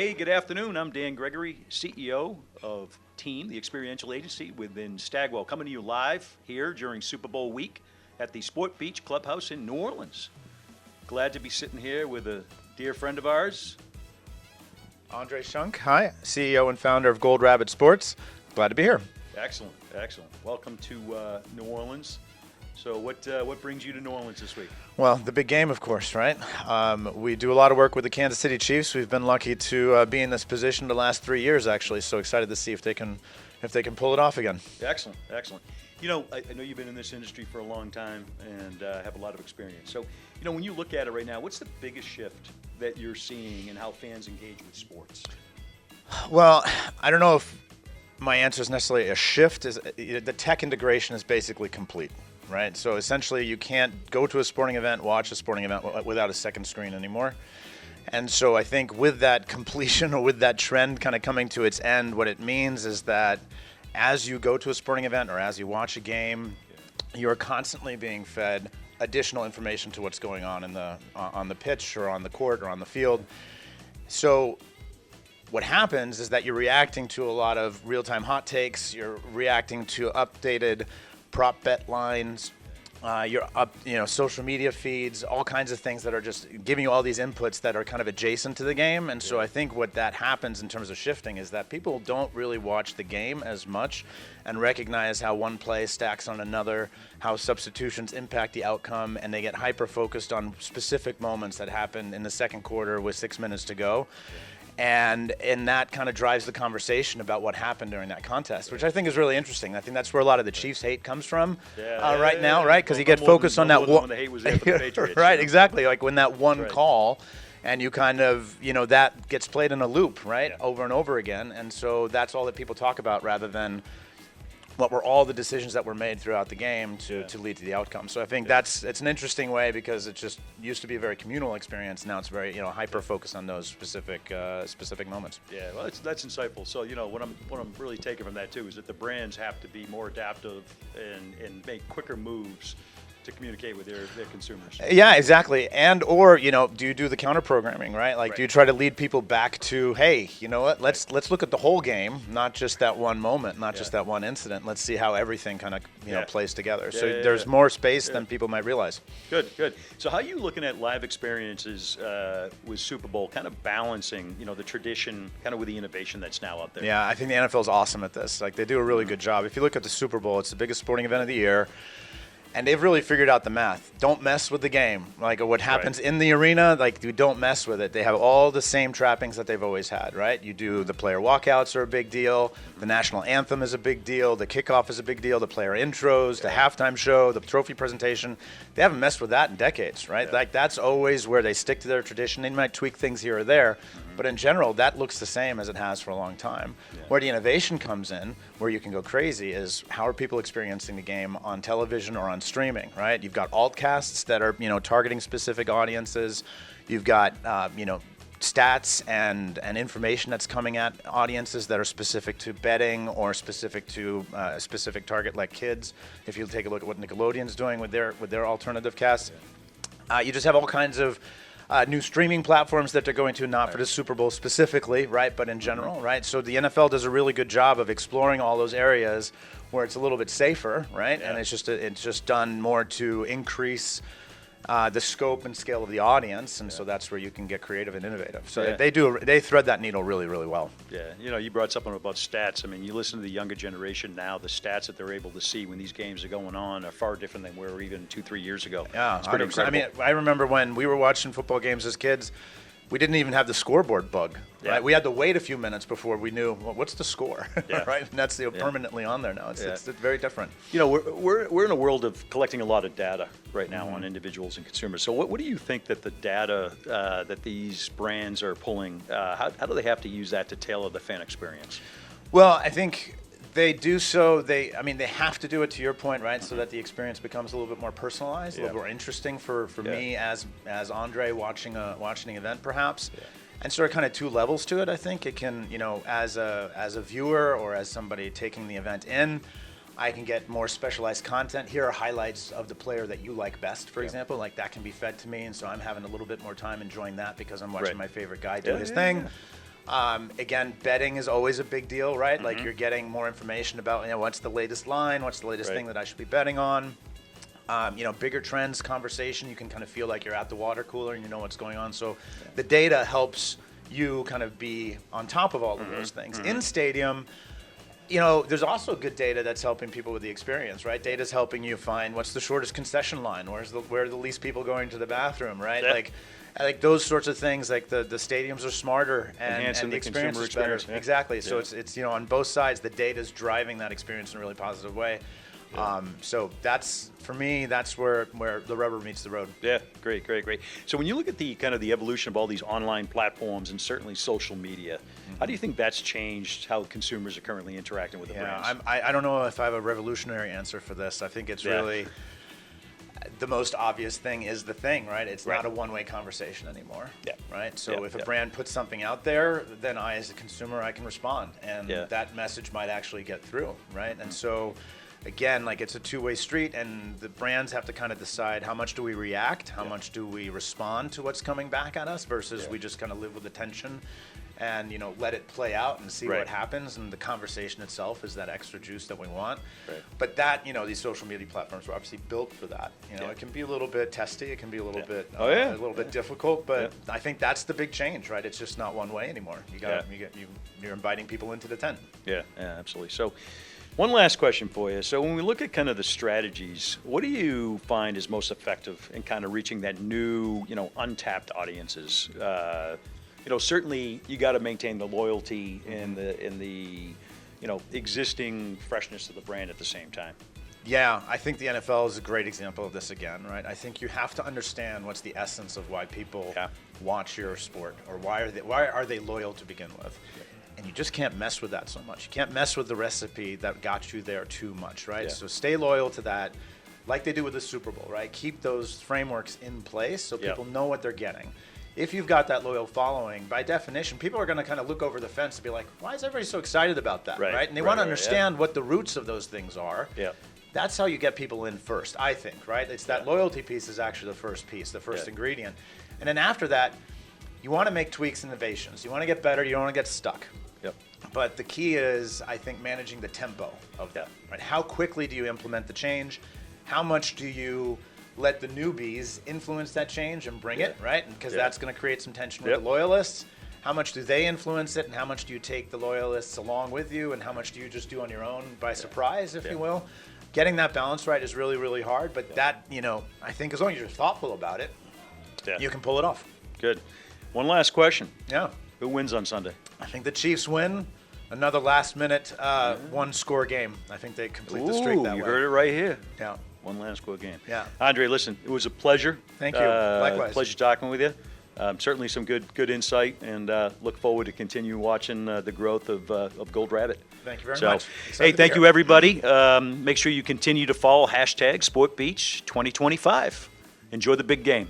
Hey, good afternoon. I'm Dan Gregory, CEO of Team, the experiential agency within Stagwell, coming to you live here during Super Bowl week at the Sport Beach Clubhouse in New Orleans. Glad to be sitting here with a dear friend of ours. André Schunk, hi, CEO and founder of Gold Rabbit Sports. Glad to be here. Excellent, excellent. Welcome to New Orleans. So what brings you to New Orleans this week? Well, the big game, of course, right? We do a lot of work with the Kansas City Chiefs. We've been lucky to be in this position the last 3 years, actually. So excited to see if they can pull it off again. Excellent, excellent. You know, I know you've been in this industry for a long time and have a lot of experience. So, you know, when you look at it right now, what's the biggest shift that you're seeing in how fans engage with sports? Well, I don't know if my answer is necessarily a shift. The tech integration is basically complete. Right, so essentially you can't go to a sporting event, watch a sporting event without a second screen anymore. And so I think with that completion or with that trend kind of coming to its end, what it means is that as you go to a sporting event or as you watch a game, you're constantly being fed additional information to what's going on on the pitch or on the court or on the field. So what happens is that you're reacting to a lot of real-time hot takes, you're reacting to updated prop bet lines, social media feeds, all kinds of things that are just giving you all these inputs that are kind of adjacent to the game. And so I think what that happens in terms of shifting is that people don't really watch the game as much and recognize how one play stacks on another, how substitutions impact the outcome, and they get hyper-focused on specific moments that happen in the second quarter with 6 minutes to go. And that kind of drives the conversation about what happened during that contest, which I think is really interesting. I think that's where a lot of the Chiefs hate comes from right now, right? Because you get focused on that one. The hate was there for the Patriots, right, exactly. Like when that one call, and you kind of, that gets played in a loop, right, over and over again. And so that's all that people talk about rather than what were all the decisions that were made throughout the game to lead to the outcome. So I think it's an interesting way because it just used to be a very communal experience. Now it's very hyper focused on those specific moments. Yeah, well, that's insightful. So what I'm really taking from that too is that the brands have to be more adaptive and make quicker moves to communicate with their consumers. Yeah, exactly. And or do you do the counter programming, right? Like, do you try to lead people back to, hey, you know what? Let's look at the whole game, not just that one moment, not just that one incident. Let's see how everything kind of plays together. So there's more space than people might realize. Good. So how are you looking at live experiences with Super Bowl, kind of balancing the tradition kind of with the innovation that's now out there? Yeah, I think the NFL is awesome at this. Like, they do a really good job. If you look at the Super Bowl, it's the biggest sporting event of the year. And they've really figured out the math. Don't mess with the game. Like what happens in the arena, like you don't mess with it. They have all the same trappings that they've always had, right? You do the player walkouts are a big deal. The national anthem is a big deal. The kickoff is a big deal. The player intros, the halftime show, the trophy presentation. They haven't messed with that in decades, right? Like that's always where they stick to their tradition. They might tweak things here or there, but in general, that looks the same as it has for a long time. Where the innovation comes in, where you can go crazy, is how are people experiencing the game on television or on streaming, right? You've got altcasts that are, targeting specific audiences. You've got, stats and information that's coming at audiences that are specific to betting or specific to a specific target like kids. If you take a look at what Nickelodeon's doing with their alternative casts, you just have all kinds of new streaming platforms that they're going to, not for the Super Bowl specifically, right, but in general, right? So the NFL does a really good job of exploring all those areas where it's a little bit safer, right? And it's just done more to increase the scope and scale of the audience, and so that's where you can get creative and innovative. So they thread that needle really, really well. Yeah, you brought something about stats. I mean, you listen to the younger generation now, the stats that they're able to see when these games are going on are far different than we were even 2-3 years ago. Yeah, it's pretty 100%. incredible. I mean, I remember when we were watching football games as kids, we didn't even have the scoreboard bug. Right? We had to wait a few minutes before we knew what's the score, right? And that's permanently on there now. It's very different. We're in a world of collecting a lot of data right now on individuals and consumers. So what do you think that the data that these brands are pulling, how do they have to use that to tailor the fan experience? Well, I think they do so. They have to do it, to your point, right? So that the experience becomes a little bit more personalized, a little more interesting for me as Andre watching an event, perhaps. And so there are kind of two levels to it. I think it can, as a viewer or as somebody taking the event in, I can get more specialized content. Here are highlights of the player that you like best, for example. Like that can be fed to me, and so I'm having a little bit more time enjoying that because I'm watching my favorite guy do his thing. Again, betting is always a big deal, right? Like you're getting more information about, what's the latest line, what's the latest thing that I should be betting on. Bigger trends, conversation, you can kind of feel like you're at the water cooler and you know what's going on. So the data helps you kind of be on top of all of those things. In stadium, there's also good data that's helping people with the experience, right? Data's helping you find what's the shortest concession line, where are the least people going to the bathroom, right? Like those sorts of things. Like the stadiums are smarter and the experience is better. Yeah. Exactly. So it's on both sides. The data's driving that experience in a really positive way. So that's, for me, that's where the rubber meets the road. Yeah, great. So when you look at the kind of the evolution of all these online platforms and certainly social media, how do you think that's changed how consumers are currently interacting with the brands? I don't know if I have a revolutionary answer for this. I think it's really the most obvious thing is the thing, right? It's not a one-way conversation anymore, right? So if a brand puts something out there, then I, as a consumer, I can respond, and that message might actually get through, right? And so, again, like it's a two-way street, and the brands have to kind of decide how much do we react, how much do we respond to what's coming back at us versus we just kind of live with the tension and let it play out and see what happens, and the conversation itself is that extra juice that we want. But that these social media platforms are obviously built for that. It can be a little bit testy, it can be a little bit a little bit difficult, but I think that's the big change, right? It's just not one way anymore. You're inviting people into the tent. Yeah, absolutely. So one last question for you. So when we look at kind of the strategies, what do you find is most effective in kind of reaching that new, untapped audiences? Certainly you got to maintain the loyalty and the existing freshness of the brand at the same time. Yeah, I think the NFL is a great example of this again, right? I think you have to understand what's the essence of why people watch your sport, or why are they loyal to begin with. And you just can't mess with that so much. You can't mess with the recipe that got you there too much, right? So stay loyal to that, like they do with the Super Bowl, right? Keep those frameworks in place so people know what they're getting. If you've got that loyal following, by definition, people are going to kind of look over the fence and be like, why is everybody so excited about that, right? And they want to understand what the roots of those things are. That's how you get people in first, I think, right? It's that loyalty piece is actually the first piece, the first ingredient. And then after that, you want to make tweaks and innovations. You want to get better. You don't want to get stuck. But the key is, I think, managing the tempo of that. Right? How quickly do you implement the change? How much do you let the newbies influence that change and bring it, right? Because that's going to create some tension with the loyalists. How much do they influence it, and how much do you take the loyalists along with you, and how much do you just do on your own by surprise, if you will? Getting that balance right is really, really hard, but that, I think as long as you're thoughtful about it, you can pull it off. Good. One last question. Yeah. Who wins on Sunday? I think the Chiefs win. Another last-minute one-score game. I think they complete the streak that way. You heard it right here. Yeah. One last score game. Yeah. Andre, listen, it was a pleasure. Thank you. Likewise. Pleasure talking with you. Certainly some good insight, and look forward to continue watching the growth of Gold Rabbit. Thank you very much. Hey, thank you, everybody. Make sure you continue to follow #SportBeach2025. Enjoy the big game.